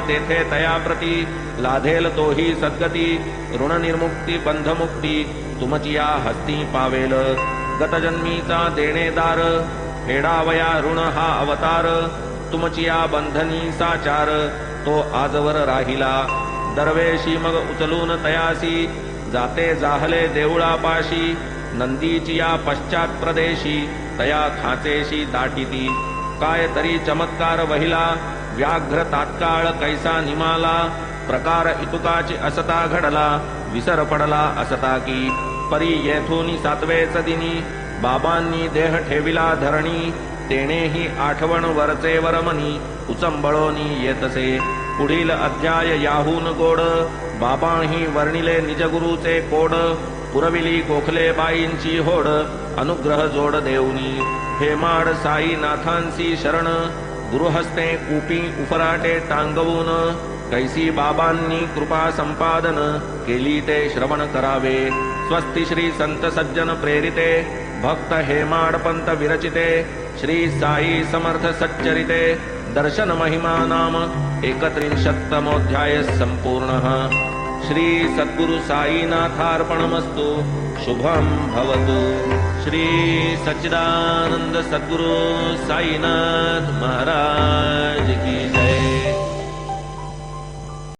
तेथे तया प्रती लाधेल तोही सद्गती ऋण निर्मुक्ती बंधमुक्ती तुमची या हस्ती पावेल गतजन्मीचा देणेदार फेडावया ऋण हा अवतार तुमची या बंधनी साचार तो आजवर राहिला दरवेशी मग उचलून तयासी जाते जाहले देऊळापाशी नंदीची या पश्चात प्रदेशी तया खाचेशी दाटीती काय तरी चमत्कार वहिला व्याघ्र तात्काळ कैसा निमाला प्रकार इतुकाची असता घडला विसर पडला असता की परी येथून सातवेच दिनी बाबांनी देह ठेविला धरणी तेणेही आठवण वरचे वरमनी उचंबळोनी येतसे पुढील अध्याय याहून गोड बाबांही वर्णिले निजगुरुचे कोड पुरविली कोखले बाईंची होड अनुग्रह जोड देऊनी हेमाड साईनाथांसी शरण गुरुहस्ते कूपी उफराटे टांगवून कैसी बाबांनी कृपा संपादन केली ते श्रवण करावे स्वस्ति श्री संत सज्जन प्रेरिते भक्त हेमाड पंत विरचिते श्री साई समर्थ सच्चरिते दर्शन महिमा नाम 31तमोऽध्याय संपूर्णः श्री सद्गुरु साईनाथार्पणमस्तु शुभम भवतु श्री सच्चिदानंद सद्गुरु साईनाथ महाराज की जय।